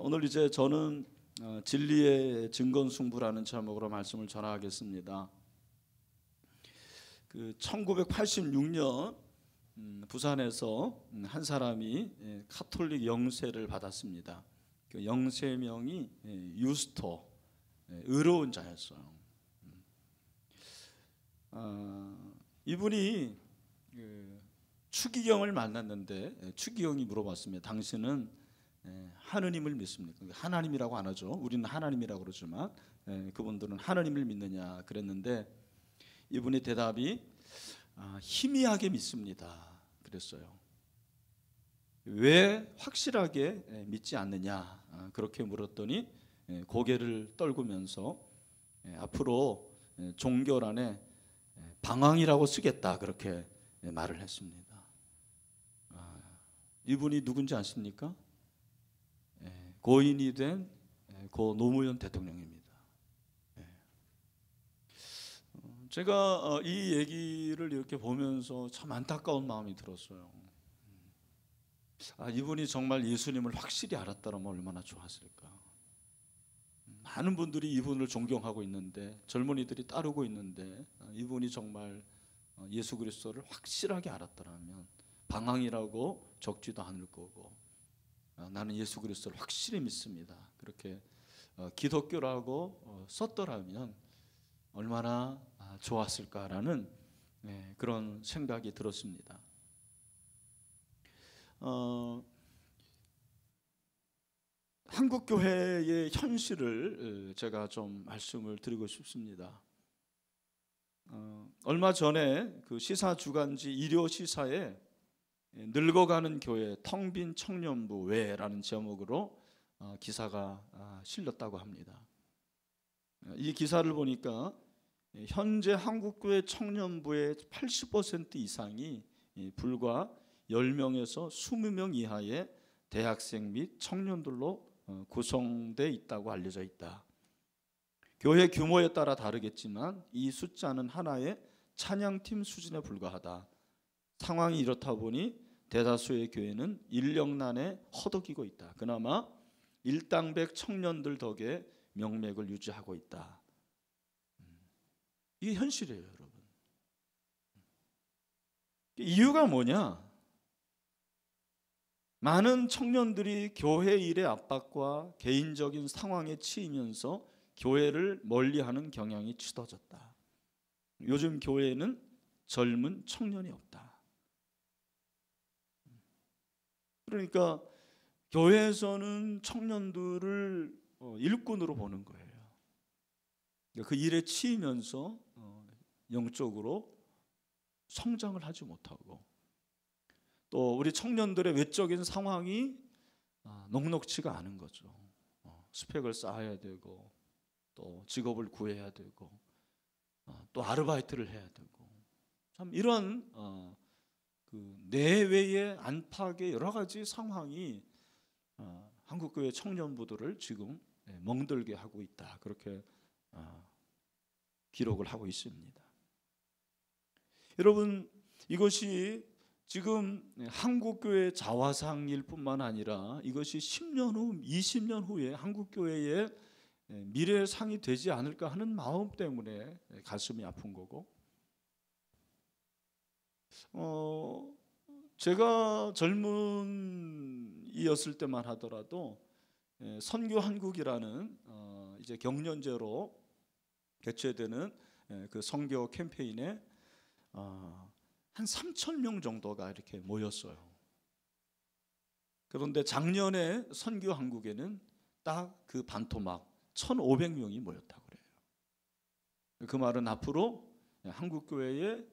오늘 이제 저는 진리의 증거승부라는 제목으로 말씀을 전하겠습니다. 1986년 부산에서 한 사람이 카톨릭 영세를 받았습니다. 그 영세명이 유스토, 의로운 자였어요. 이분이 추기경을 만났는데 추기경이 물어봤습니다. 당신은 하느님을 믿습니까? 하나님이라고 안 하죠. 우리는 하나님이라고 그러지만 그분들은 하나님을 믿느냐 그랬는데 이분의 대답이 희미하게 믿습니다 그랬어요. 왜 확실하게 믿지 않느냐 그렇게 물었더니 고개를 떨구면서 앞으로 종교란에 방황이라고 쓰겠다 그렇게 말을 했습니다. 이분이 누군지 아십니까? 고인이 된 고 노무현 대통령입니다. 제가 이 얘기를 이렇게 보면서 참 안타까운 마음이 들었어요. 이분이 정말 예수님을 확실히 알았다면 얼마나 좋았을까. 많은 분들이 이분을 존경하고 있는데, 젊은이들이 따르고 있는데, 이분이 정말 예수 그리스도를 확실하게 알았더라면 방황이라고 적지도 않을 거고, 나는 예수 그리스도를 확실히 믿습니다 그렇게 기독교라고 썼더라면 얼마나 좋았을까라는 그런 생각이 들었습니다. 한국교회의 현실을 제가 좀 말씀을 드리고 싶습니다. 얼마 전에 그 시사 주간지 일요 시사에 늙어가는 교회 텅빈 청년부 왜라는 제목으로 기사가 실렸다고 합니다. 이 기사를 보니까 현재 한국교회 청년부의 80% 이상이 불과 10명에서 20명 이하의 대학생 및 청년들로 구성되어 있다고 알려져 있다. 교회 규모에 따라 다르겠지만 이 숫자는 하나의 찬양팀 수준에 불과하다. 상황이 이렇다 보니 대다수의 교회는 인력난에 허덕이고 있다. 그나마 일당백 청년들 덕에 명맥을 유지하고 있다. 이게 현실이에요, 여러분. 이유가 뭐냐? 많은 청년들이 교회 일의 압박과 개인적인 상황에 치이면서 교회를 멀리하는 경향이 짙어졌다. 요즘 교회에는 젊은 청년이 없다. 그러니까 교회에서는 청년들을 일꾼으로 보는 거예요. 그 일에 치이면서 영적으로 성장을 하지 못하고, 또 우리 청년들의 외적인 상황이 녹록치가 않은 거죠. 스펙을 쌓아야 되고, 또 직업을 구해야 되고, 또 아르바이트를 해야 되고, 참 이런 그 내외의 안팎의 여러 가지 상황이 한국교회 청년부들을 지금 멍들게 하고 있다. 그렇게 기록을 하고 있습니다. 여러분, 이것이 지금 한국교회 자화상일 뿐만 아니라 이것이 10년 후, 20년 후에 한국교회의 미래의 상이 되지 않을까 하는 마음 때문에 가슴이 아픈 거고, 제가 젊은이였을 때만 하더라도 선교한국이라는 이제 경년제로 개최되는 그 선교 캠페인에 한 3,000명 정도가 이렇게 모였어요. 그런데 작년에 선교한국에는 딱 그 반토막 1,500명이 모였다고 그래요. 그 말은 앞으로 한국교회의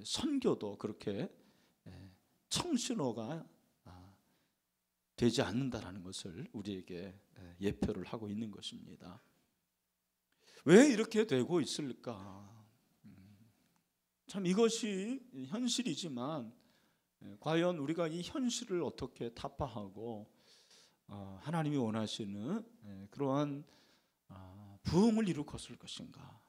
선교도 그렇게 청신호가 되지 않는다라는 것을 우리에게 예표를 하고 있는 것입니다. 왜 이렇게 되고 있을까? 참 이것이 현실이지만 과연 우리가 이 현실을 어떻게 타파하고 하나님이 원하시는 그러한 부흥을 이루었을 것인가?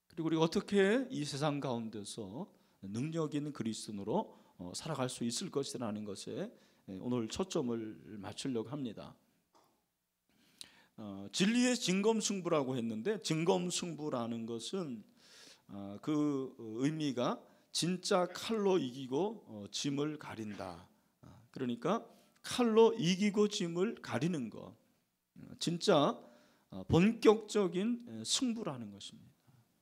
그리고 우리가 어떻게 이 세상 가운데서 능력 있는 그리스도인으로 살아갈 수 있을 것이라는 것에 오늘 초점을 맞추려고 합니다. 진리의 진검승부라고 했는데, 진검승부라는 것은 그 의미가 진짜 칼로 이기고 짐을 가린다. 그러니까 칼로 이기고 짐을 가리는 것, 진짜 본격적인 승부라는 것입니다.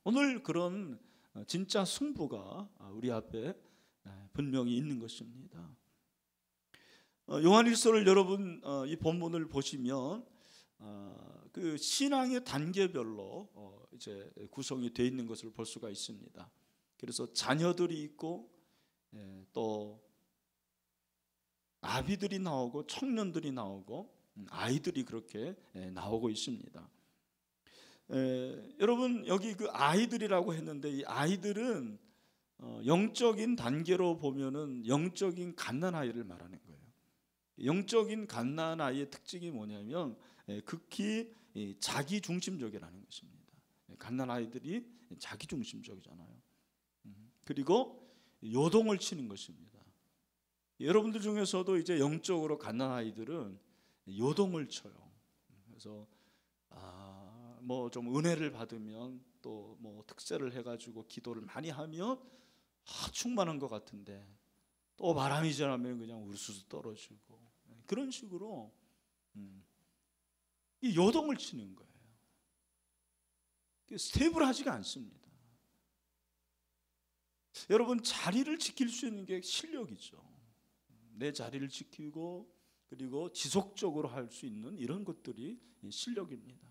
오늘 그런 진짜 승부가 우리 앞에 분명히 있는 것입니다. 요한일서를 여러분 이 본문을 보시면 그 신앙의 단계별로 이제 구성이 되어 있는 것을 볼 수가 있습니다. 그래서 자녀들이 있고 또 아비들이 나오고 청년들이 나오고 아이들이 그렇게 나오고 있습니다. 여러분 여기 그 아이들이라고 했는데, 이 아이들은 영적인 단계로 보면은 영적인 갓난아이를 말하는 거예요. 영적인 갓난아이의 특징이 뭐냐면 극히 자기중심적이라는 것입니다. 갓난아이들이 자기중심적이잖아요. 그리고 요동을 치는 것입니다. 여러분들 중에서도 이제 영적으로 갓난아이들은 요동을 쳐요. 그래서 뭐 좀 은혜를 받으면 또 뭐 특세를 해가지고 기도를 많이 하면 충만한 것 같은데, 또 바람이 지나면 그냥 우르르 떨어지고, 그런 식으로 이 요동을 치는 거예요. 스테이블하지가 않습니다. 여러분, 자리를 지킬 수 있는 게 실력이죠. 내 자리를 지키고 그리고 지속적으로 할 수 있는 이런 것들이 실력입니다.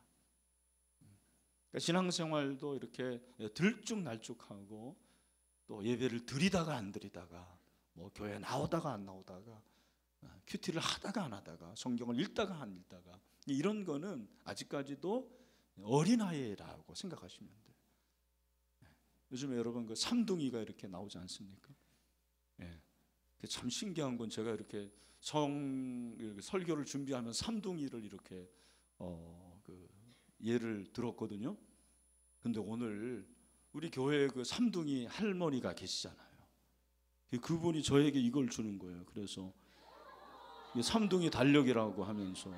그러니까 신앙생활도 이렇게 들쭉날쭉하고, 또 예배를 드리다가 안 드리다가, 뭐 교회 나오다가 안 나오다가, 큐티를 하다가 안 하다가, 성경을 읽다가 안 읽다가, 이런 거는 아직까지도 어린아이라고 생각하시면 돼요. 요즘에 여러분 그 삼둥이가 이렇게 나오지 않습니까? 참 신기한 건, 제가 이렇게 설교를 준비하면 삼둥이를 이렇게 그 예를 들었거든요. 근데 오늘 우리 교회에 그 삼둥이 할머니가 계시잖아요. 그분이 저에게 이걸 주는 거예요. 그래서 삼둥이 달력이라고 하면서,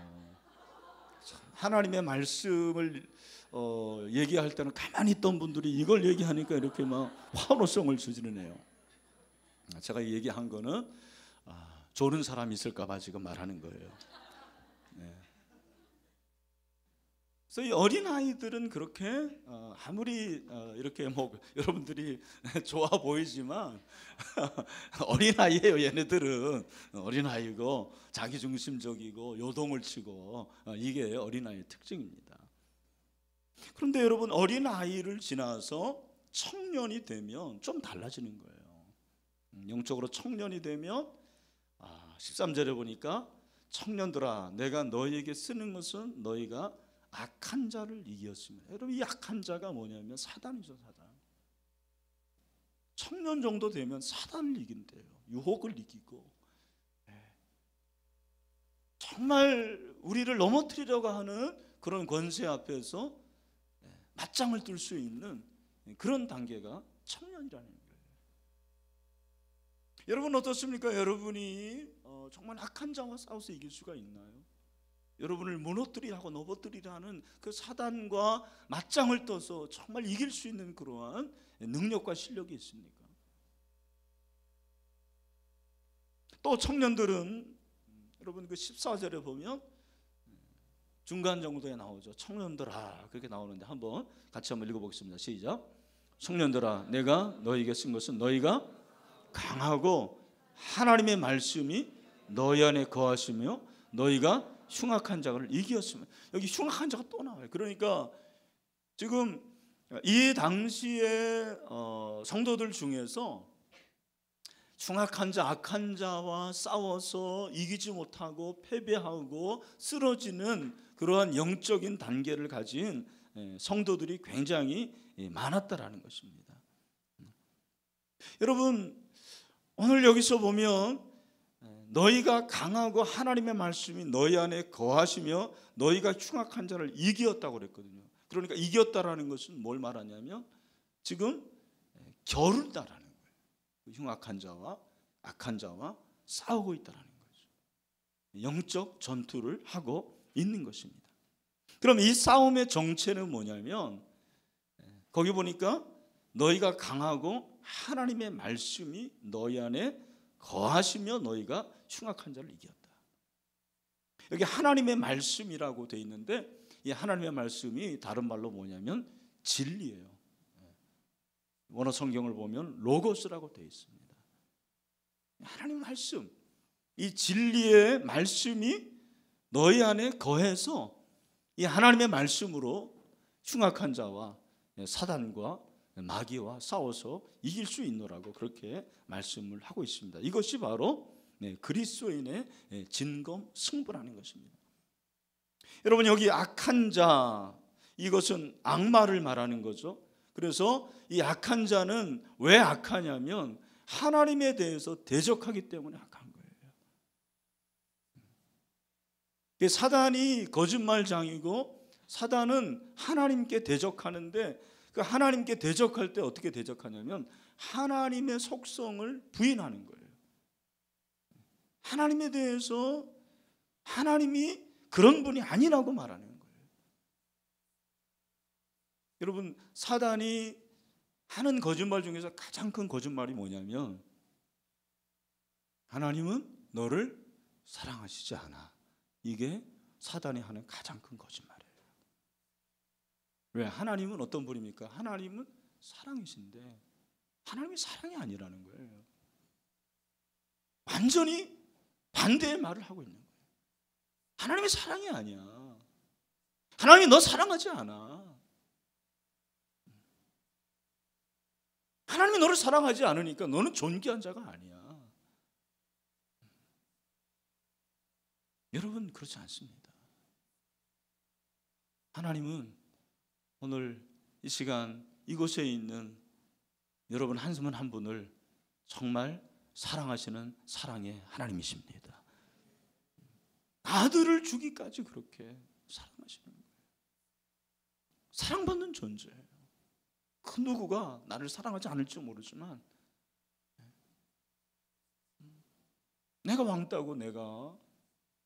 하나님의 말씀을 얘기할 때는 가만히 있던 분들이 이걸 얘기하니까 이렇게 막 환호성을 주지르네요. 제가 얘기한 거는 조는 사람이 있을까 봐 지금 말하는 거예요. 그래서 이 어린아이들은 그렇게 아무리 이렇게 뭐 여러분들이 좋아 보이지만 어린아이예요. 얘네들은 어린아이고 자기중심적이고 요동을 치고, 이게 어린아이의 특징입니다. 그런데 여러분, 어린아이를 지나서 청년이 되면 좀 달라지는 거예요. 영적으로 청년이 되면 13절에 보니까, 청년들아 내가 너희에게 쓰는 것은 너희가 악한 자를 이기었습니다. 여러분, 이 악한 자가 뭐냐면 사단이죠. 사단. 청년 정도 되면 사단을 이긴대요. 유혹을 이기고, 정말 우리를 넘어뜨리려고 하는 그런 권세 앞에서 맞짱을 뜰 수 있는 그런 단계가 청년이라는 거예요. 여러분 어떻습니까? 여러분이 정말 악한 자와 싸워서 이길 수가 있나요? 여러분을 무너뜨리라고 넘어뜨리라는 그 사단과 맞짱을 떠서 정말 이길 수 있는 그러한 능력과 실력이 있습니까? 또 청년들은 여러분 그 14절에 보면 중간 정도에 나오죠. 청년들아, 그렇게 나오는데 한번 같이 한번 읽어보겠습니다. 시작. 청년들아 내가 너희에게 쓴 것은 너희가 강하고 하나님의 말씀이 너희 안에 거하시며 너희가 흉악한 자를 이기었으면, 여기 흉악한 자가 또 나와요. 그러니까 지금 이 당시에 성도들 중에서 흉악한 자, 악한 자와 싸워서 이기지 못하고 패배하고 쓰러지는 그러한 영적인 단계를 가진 성도들이 굉장히 많았다라는 것입니다. 여러분, 오늘 여기서 보면 너희가 강하고 하나님의 말씀이 너희 안에 거하시며 너희가 흉악한 자를 이기었다고 그랬거든요. 그러니까 이겼다라는 것은 뭘 말하냐면 지금 겨룬다라는 거예요. 흉악한 자와 악한 자와 싸우고 있다라는 거죠. 영적 전투를 하고 있는 것입니다. 그럼 이 싸움의 정체는 뭐냐면 거기 보니까 너희가 강하고 하나님의 말씀이 너희 안에 거하시며 너희가 흉악한 자를 이겼다. 여기 하나님의 말씀이라고 돼 있는데 이 하나님의 말씀이 다른 말로 뭐냐면 진리예요. 원어 성경을 보면 로고스라고 돼 있습니다. 하나님 말씀, 이 진리의 말씀이 너희 안에 거해서 이 하나님의 말씀으로 흉악한 자와 사단과 마귀와 싸워서 이길 수 있노라고 그렇게 말씀을 하고 있습니다. 이것이 바로 그리스도인의 진검 승부라는 것입니다. 여러분, 여기 악한 자, 이것은 악마를 말하는 거죠. 그래서 이 악한 자는 왜 악하냐면 하나님에 대해서 대적하기 때문에 악한 거예요. 사단이 거짓말장이고 사단은 하나님께 대적하는데 그 하나님께 대적할 때 어떻게 대적하냐면 하나님의 속성을 부인하는 거예요. 하나님에 대해서 하나님이 그런 분이 아니라고 말하는 거예요. 여러분, 사단이 하는 거짓말 중에서 가장 큰 거짓말이 뭐냐면 하나님은 너를 사랑하시지 않아. 이게 사단이 하는 가장 큰 거짓말이에요. 왜? 하나님은 어떤 분입니까? 하나님은 사랑이신데 하나님이 사랑이 아니라는 거예요. 완전히 반대의 말을 하고 있는 거예요. 하나님이 사랑이 아니야. 하나님이 너 사랑하지 않아. 하나님이 너를 사랑하지 않으니까 너는 존귀한 자가 아니야. 여러분, 그렇지 않습니다. 하나님은 오늘 이 시간 이곳에 있는 여러분 한 분 한 분을 정말 사랑하시는 사랑의 하나님이십니다. 아들을 주기까지 그렇게 사랑하시는 거예요. 사랑받는 존재예요. 그 누구가 나를 사랑하지 않을지 모르지만 내가 왕따고 내가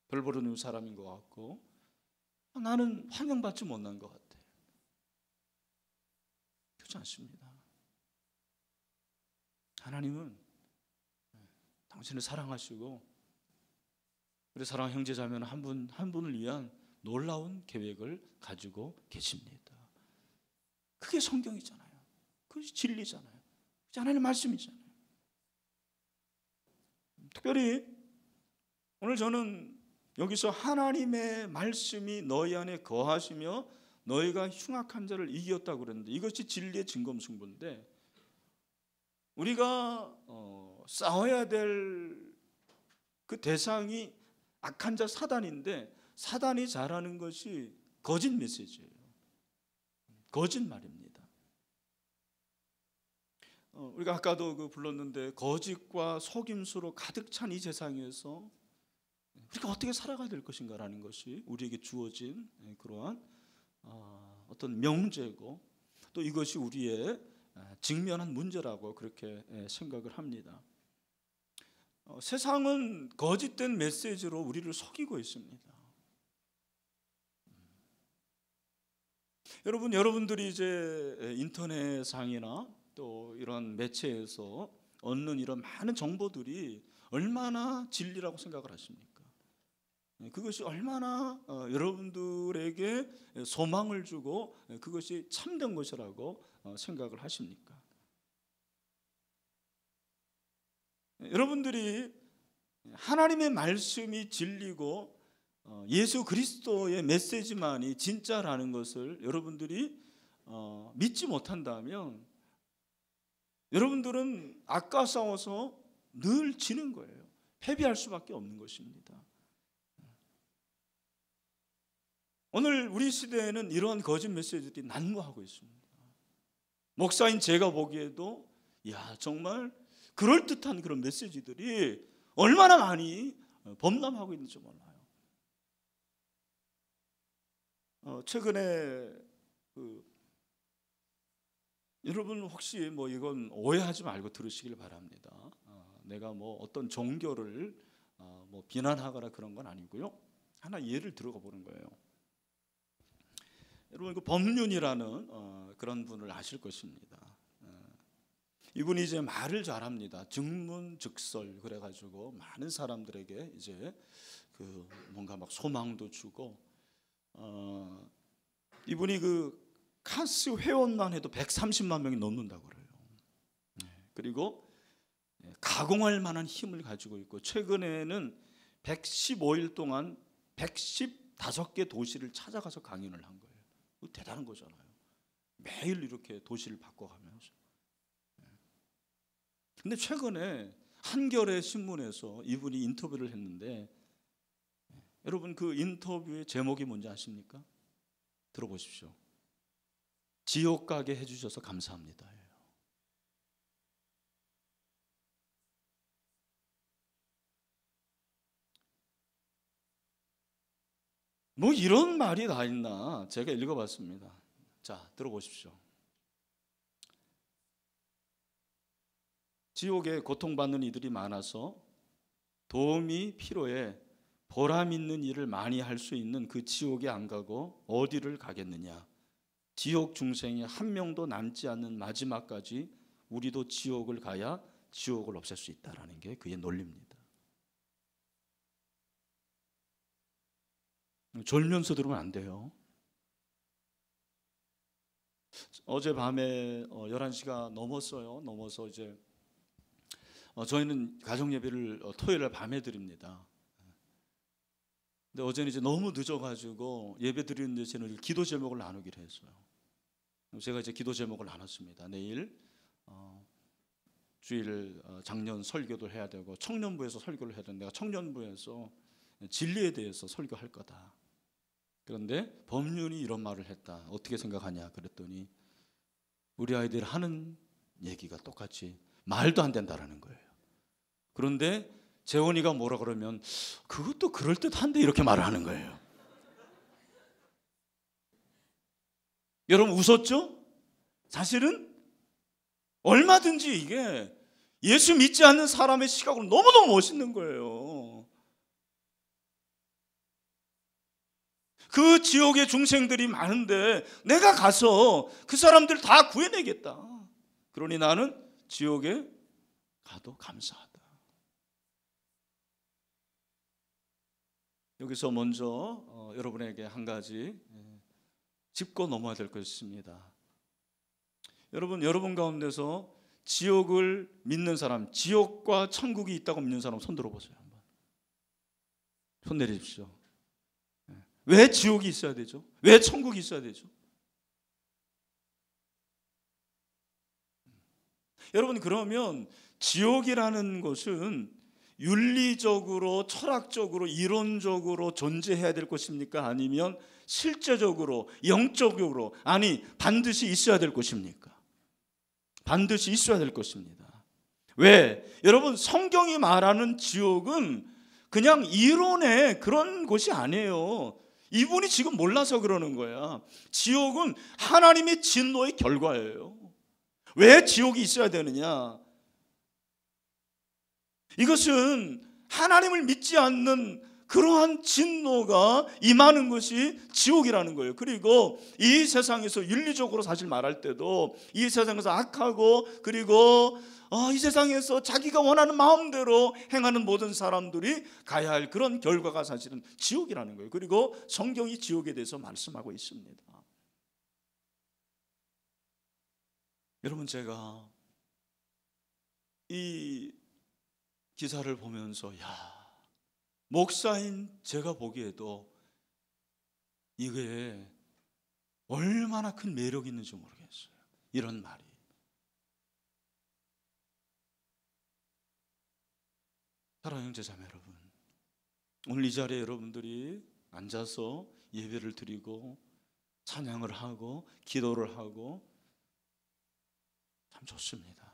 별 보는 사람인 것 같고 나는 환영받지 못한 것 같아. 그렇지 않습니다. 하나님은 당신을 사랑하시고 우리 사랑 형제자매는 한 분 한 분을 위한 놀라운 계획을 가지고 계십니다. 그게 성경이잖아요. 그것이 진리잖아요. 그게 하나님의 말씀이잖아요. 특별히 오늘 저는 여기서 하나님의 말씀이 너희 안에 거하시며 너희가 흉악한 자를 이겼다고 그랬는데 이것이 진리의 진검승부인데 우리가 싸워야 될 그 대상이 악한 자 사단인데 사단이 잘하는 것이 거짓 메시지예요. 거짓말입니다. 우리가 아까도 불렀는데 거짓과 속임수로 가득 찬 이 세상에서 우리가 어떻게 살아가야 될 것인가라는 것이 우리에게 주어진 그러한 어떤 명제고 또 이것이 우리의 직면한 문제라고 그렇게 생각을 합니다. 세상은 거짓된 메시지로 우리를 속이고 있습니다. 여러분들이 이제 인터넷상이나 또 이런 매체에서 얻는 이런 많은 정보들이 얼마나 진리라고 생각을 하십니까? 그것이 얼마나 여러분들에게 소망을 주고 그것이 참된 것이라고 생각을 하십니까? 여러분들이 하나님의 말씀이 진리고 예수 그리스도의 메시지만이 진짜라는 것을 여러분들이 믿지 못한다면 여러분들은 악과 싸워서 늘 지는 거예요. 패배할 수밖에 없는 것입니다. 오늘 우리 시대에는 이러한 거짓 메시지들이 난무하고 있습니다. 목사인 제가 보기에도 정말 그럴듯한 그런 메시지들이 얼마나 많이 범람하고 있는지 몰라요. 최근에 여러분 혹시 이건 오해하지 말고 들으시길 바랍니다. 내가 어떤 종교를 비난하거나 그런 건 아니고요. 하나 예를 들어가 보는 거예요. 여러분 그 법륜이라는 그런 분을 아실 것입니다. 이분이 이제 말을 잘합니다. 증문즉설 그래가지고 많은 사람들에게 이제 그 뭔가 막 소망도 주고, 이분이 그 카스 회원만 해도 130만 명이 넘는다고 그래요. 그리고 가공할 만한 힘을 가지고 있고, 최근에는 115일 동안 115개 도시를 찾아가서 강연을 한 거예요. 대단한 거잖아요. 매일 이렇게 도시를 바꿔가면서. 근데 최근에 한겨레 신문에서 이분이 인터뷰를 했는데, 여러분 그 인터뷰의 제목이 뭔지 아십니까? 들어보십시오. 지옥 가게 해주셔서 감사합니다. 뭐 이런 말이 다 있나? 제가 읽어봤습니다. 자, 들어보십시오. 지옥에 고통받는 이들이 많아서 도움이 필요해 보람 있는 일을 많이 할 수 있는 그 지옥에 안 가고 어디를 가겠느냐? 지옥 중생이 한 명도 남지 않는 마지막까지 우리도 지옥을 가야 지옥을 없앨 수 있다라는 게 그의 논리입니다. 졸면서 들으면 안 돼요. 어젯밤에 11시가 넘었어요. 넘어서 이제 저희는 가정 예배를 토요일 밤에 드립니다. 근데 어제는 이제 너무 늦어가지고 예배 드리는데 저는 기도 제목을 나누기로 했어요. 제가 이제 기도 제목을 나눴습니다. 내일 주일 작년 설교도 해야 되고 청년부에서 설교를 해야 되는데, 내가 청년부에서 진리에 대해서 설교할 거다. 그런데 법륜이 이런 말을 했다. 어떻게 생각하냐 그랬더니 우리 아이들 하는 얘기가 똑같이 말도 안 된다라는 거예요. 그런데 재원이가 뭐라 그러면 그것도 그럴듯한데 이렇게 말을 하는 거예요. 여러분 웃었죠? 사실은 얼마든지 이게 예수 믿지 않는 사람의 시각으로 너무너무 멋있는 거예요. 그 지옥의 중생들이 많은데 내가 가서 그 사람들 다 구해내겠다. 그러니 나는 지옥에 가도 감사하다. 여기서 먼저 여러분에게 한 가지 짚고 넘어야 될 것이 있습니다. 여러분 가운데서 지옥을 믿는 사람, 지옥과 천국이 있다고 믿는 사람 손 들어보세요. 한번 손 내리십시오. 왜 지옥이 있어야 되죠? 왜 천국이 있어야 되죠? 여러분 그러면 지옥이라는 것은 윤리적으로, 철학적으로, 이론적으로 존재해야 될 것입니까? 아니면 실제적으로, 영적으로, 아니 반드시 있어야 될 것입니까? 반드시 있어야 될 것입니다. 왜? 여러분 성경이 말하는 지옥은 그냥 이론의 그런 곳이 아니에요. 이분이 지금 몰라서 그러는 거야. 지옥은 하나님의 진노의 결과예요. 왜 지옥이 있어야 되느냐? 이것은 하나님을 믿지 않는 그러한 진노가 임하는 것이 지옥이라는 거예요. 그리고 이 세상에서 윤리적으로 사실 말할 때도 이 세상에서 악하고 그리고 이 세상에서 자기가 원하는 마음대로 행하는 모든 사람들이 가야 할 그런 결과가 사실은 지옥이라는 거예요. 그리고 성경이 지옥에 대해서 말씀하고 있습니다. 여러분 제가 이 기사를 보면서 목사인 제가 보기에도 이게 얼마나 큰 매력이 있는지 모르겠어요. 이런 말이. 사랑하는 형제자매 여러분, 오늘 이 자리에 여러분들이 앉아서 예배를 드리고 찬양을 하고 기도를 하고 참 좋습니다.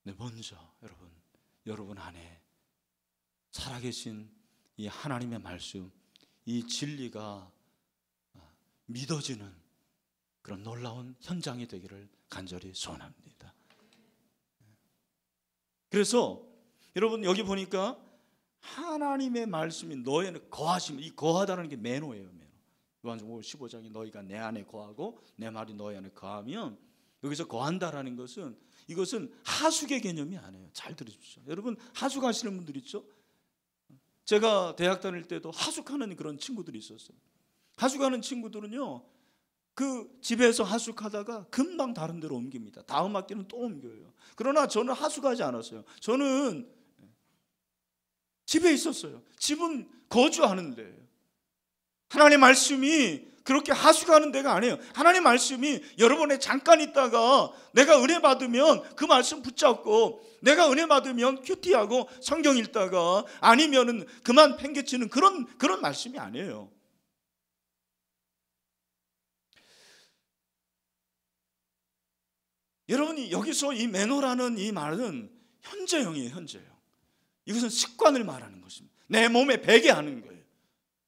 근데 먼저 여러분 안에 살아계신 이 하나님의 말씀, 이 진리가 믿어지는 그런 놀라운 현장이 되기를 간절히 소원합니다. 그래서 여러분 여기 보니까 하나님의 말씀이 너에는 거하시면, 이 거하다는 게 매너예요. 매너. 요한복음 15장에 너희가 내 안에 거하고 내 말이 너희 안에 거하면, 여기서 거한다라는 것은 이것은 하숙의 개념이 아니에요. 잘 들으십시오. 여러분 하숙하시는 분들 있죠? 제가 대학 다닐 때도 하숙하는 그런 친구들이 있었어요. 하숙하는 친구들은요, 그 집에서 하숙하다가 금방 다른 데로 옮깁니다. 다음 학기는 또 옮겨요. 그러나 저는 하숙하지 않았어요. 저는 집에 있었어요. 집은 거주하는 데예요. 하나님의 말씀이 그렇게 하숙하는 데가 아니에요. 하나님의 말씀이 여러분의 잠깐 있다가 내가 은혜 받으면 그 말씀 붙잡고, 내가 은혜 받으면 큐티하고 성경 읽다가 아니면은 그만 팽개치는 그런 말씀이 아니에요. 여러분이 여기서 이 매너라는 이 말은 현재형이에요. 현재형. 이것은 습관을 말하는 것입니다. 내 몸에 배게 하는 거예요.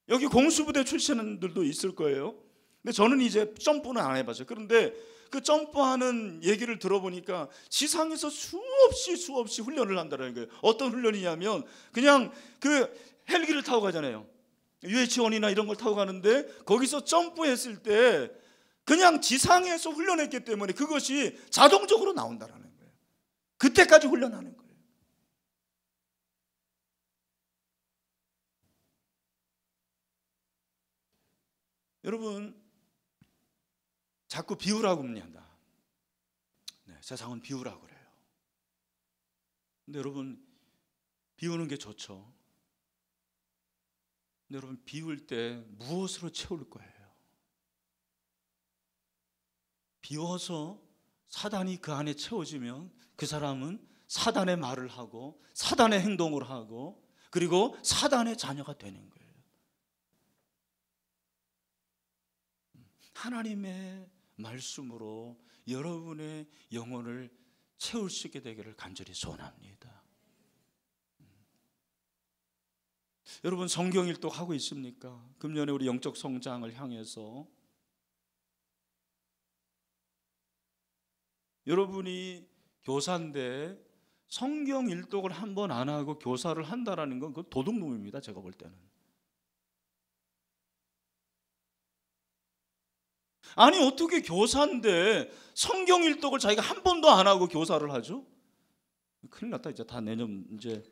여기 공수부대 출신들도 있을 거예요. 근데 저는 이제 점프는 안 해봤어요. 그런데 그 점프하는 얘기를 들어보니까 지상에서 수없이 훈련을 한다는 거예요. 어떤 훈련이냐면 그냥 그 헬기를 타고 가잖아요. UH-1이나 이런 걸 타고 가는데 거기서 점프했을 때 그냥 지상에서 훈련했기 때문에 그것이 자동적으로 나온다는 거예요. 그때까지 훈련하는 거예요. 여러분 자꾸 비우라고 합니다. 세상은 비우라고 그래요. 근데 여러분 비우는 게 좋죠. 근데 여러분 비울 때 무엇으로 채울 거예요? 비워서 사단이 그 안에 채워지면 그 사람은 사단의 말을 하고 사단의 행동을 하고 그리고 사단의 자녀가 되는 거예요. 하나님의 말씀으로 여러분의 영혼을 채울 수 있게 되기를 간절히 소원합니다. 여러분 성경 일독하고 있습니까? 금년에 우리 영적 성장을 향해서 여러분이 교사인데 성경 일독을 한 번 안 하고 교사를 한다라는 건 그건 도둑놈입니다. 제가 볼 때는. 아니 어떻게 교사인데 성경 일독을 자기가 한 번도 안 하고 교사를 하죠? 큰일 났다. 이제 다 내년 이제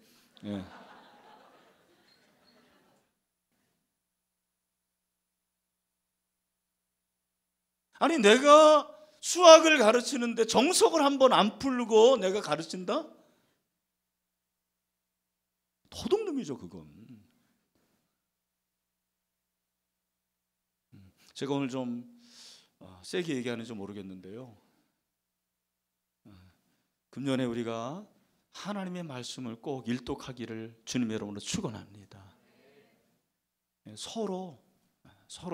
아니 내가 수학을 가르치는데 정석을 한 번 안 풀고 내가 가르친다? 도둑놈이죠 그건. 제가 오늘 좀 세게 얘기하는지 모르겠는데요, 금년에 우리가 하나님의 말씀을 꼭 일독하기를 주님의 이름으로 축원합니다. 서로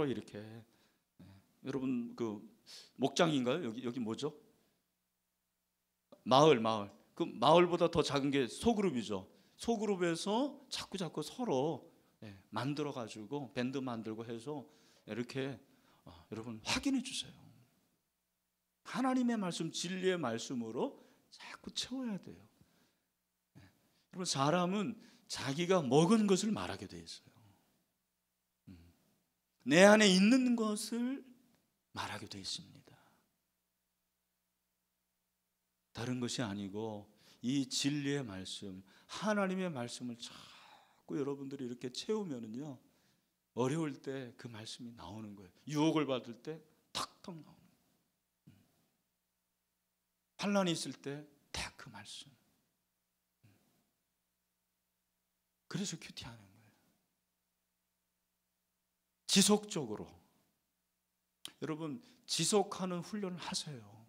이렇게, 여러분 그 목장인가요? 여기 뭐죠? 마을. 그 마을보다 더 작은 게 소그룹이죠. 소그룹에서 자꾸 서로 만들어 가지고 밴드 만들고 해서 이렇게 여러분 확인해 주세요. 하나님의 말씀, 진리의 말씀으로 자꾸 채워야 돼요. 여러분 사람은 자기가 먹은 것을 말하게 돼 있어요. 내 안에 있는 것을 말하게 돼 있습니다. 다른 것이 아니고 이 진리의 말씀, 하나님의 말씀을 자꾸 여러분들이 이렇게 채우면은요, 어려울 때 그 말씀이 나오는 거예요. 유혹을 받을 때 탁탁 나오는 거예요. 환난이 있을 때 딱 그 말씀. 그래서 큐티하는 거예요. 지속적으로. 여러분 지속하는 훈련을 하세요.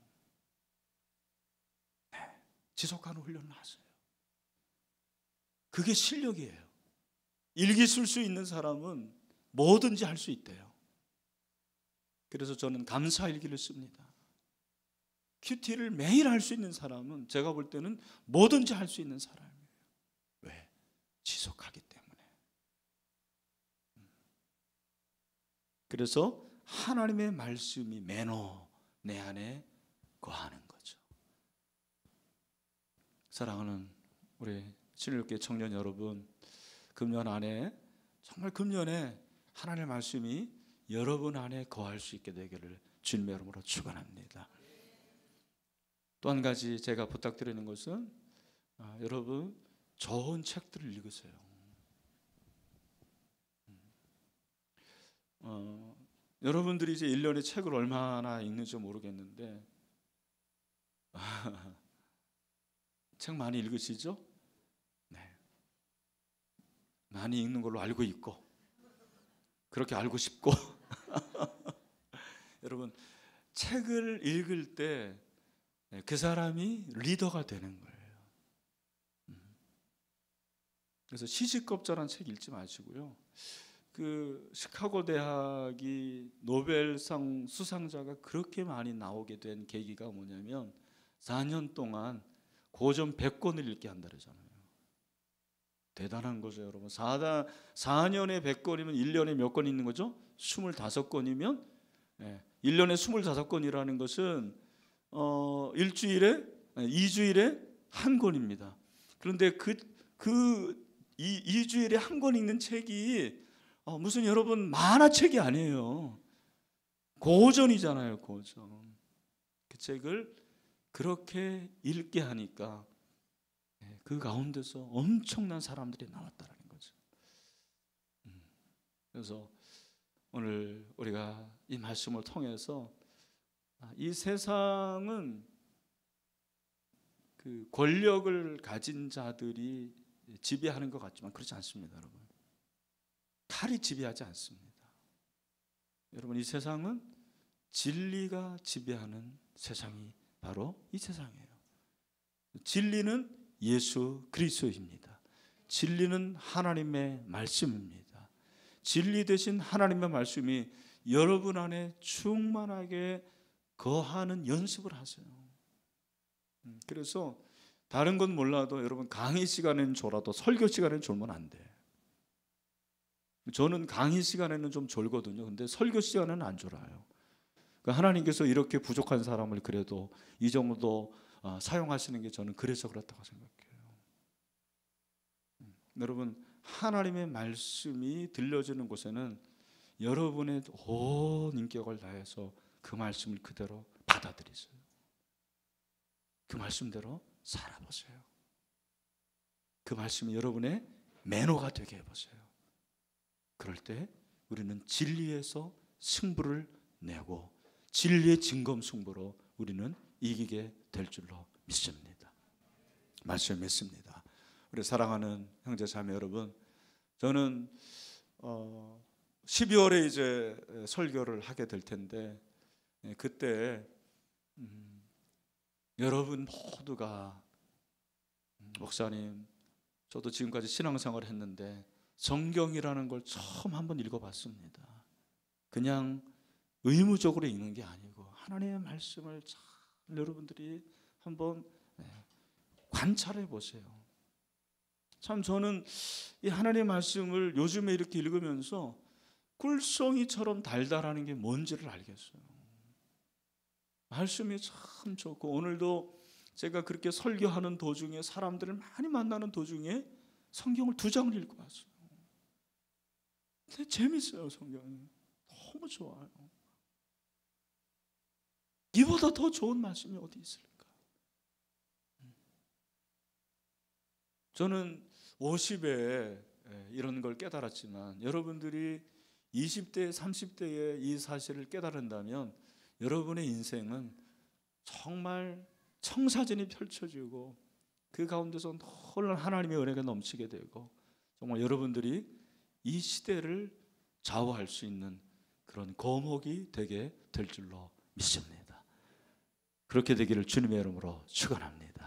지속하는 훈련을 하세요. 그게 실력이에요. 일기 쓸 수 있는 사람은 뭐든지 할 수 있대요. 그래서 저는 감사일기를 씁니다. 큐티를 매일 할 수 있는 사람은 제가 볼 때는 뭐든지 할 수 있는 사람이에요. 왜? 지속하기 때문에. 그래서 하나님의 말씀이 매너 내 안에 거하는 거죠. 사랑하는 우리 신일교회 청년 여러분, 금년 안에 정말 금년에 하나님의 말씀이 여러분 안에 거할 수 있게 되기를 주님의 이름으로 축원합니다. 또 한 가지 제가 부탁드리는 것은 여러분 좋은 책들을 읽으세요. 여러분들이 이제 1년에 책을 얼마나 읽는지 모르겠는데 책 많이 읽으시죠? 네. 많이 읽는 걸로 알고 있고 그렇게 알고 싶고 여러분 책을 읽을 때 그 사람이 리더가 되는 거예요. 그래서 시시겁절한 책 읽지 마시고요. 그 시카고 대학이 노벨상 수상자가 그렇게 많이 나오게 된 계기가 뭐냐면 4년 동안 고전 100권을 읽게 한다 그러잖아요. 대단한 거죠, 여러분. 4년에 100권이면 1년에 몇 권 읽는 거죠? 25권이면 1년에 25권이라는 것은 일주일에 2주일에 한 권입니다. 그런데 그 2주일에 한 권 읽는 책이 무슨 여러분 만화책이 아니에요. 고전이잖아요, 고전. 그 책을 그렇게 읽게 하니까 그 가운데서 엄청난 사람들이 나왔다는 거죠. 그래서 오늘 우리가 이 말씀을 통해서 이 세상은 그 권력을 가진 자들이 지배하는 것 같지만 그렇지 않습니다, 여러분. 칼이 지배하지 않습니다. 여러분, 이 세상은 진리가 지배하는 세상이 바로 이 세상이에요. 진리는 예수 그리스도입니다. 진리는 하나님의 말씀입니다. 진리 대신 하나님의 말씀이 여러분 안에 충만하게 거하는 연습을 하세요. 그래서 다른 건 몰라도 여러분 강의 시간에는 졸아도 설교 시간에는 졸면 안 돼. 저는 강의 시간에는 좀 졸거든요. 근데 설교 시간에는 안 졸아요. 하나님께서 이렇게 부족한 사람을 그래도 이 정도 사용하시는 게 저는 그래서 그렇다고 생각해요. 여러분, 하나님의 말씀이 들려지는 곳에는 여러분의 온 인격을 다해서 그 말씀을 그대로 받아들이세요. 그 말씀대로 살아보세요. 그 말씀이 여러분의 매너가 되게 해보세요. 그럴 때 우리는 진리에서 승부를 내고 진리의 진검승부로 우리는 이기게 될 줄로 믿습니다. 말씀 믿습니다. 우리 사랑하는 형제 자매 여러분, 저는 12월에 이제 설교를 하게 될 텐데 그때 여러분 모두가 목사님, 저도 지금까지 신앙생활을 했는데 성경이라는 걸 처음 한번 읽어봤습니다. 그냥 의무적으로 읽는 게 아니고 하나님의 말씀을 잘 여러분들이 한번 관찰해 보세요. 참 저는 이 하나님의 말씀을 요즘에 이렇게 읽으면서 꿀송이처럼 달달하는 게 뭔지를 알겠어요. 말씀이 참 좋고 오늘도 제가 그렇게 설교하는 도중에 사람들을 많이 만나는 도중에 성경을 2장을 읽고 왔어요. 근데 재밌어요. 성경이 너무 좋아요. 이보다 더 좋은 말씀이 어디 있을까? 저는 50에 이런 걸 깨달았지만 여러분들이 20대, 30대에 이 사실을 깨달은다면 여러분의 인생은 정말 청사진이 펼쳐지고 그 가운데서 놀라운 하나님의 은혜가 넘치게 되고 정말 여러분들이 이 시대를 좌우할 수 있는 그런 거목이 되게 될 줄로 믿습니다. 그렇게 되기를 주님의 이름으로 축원합니다.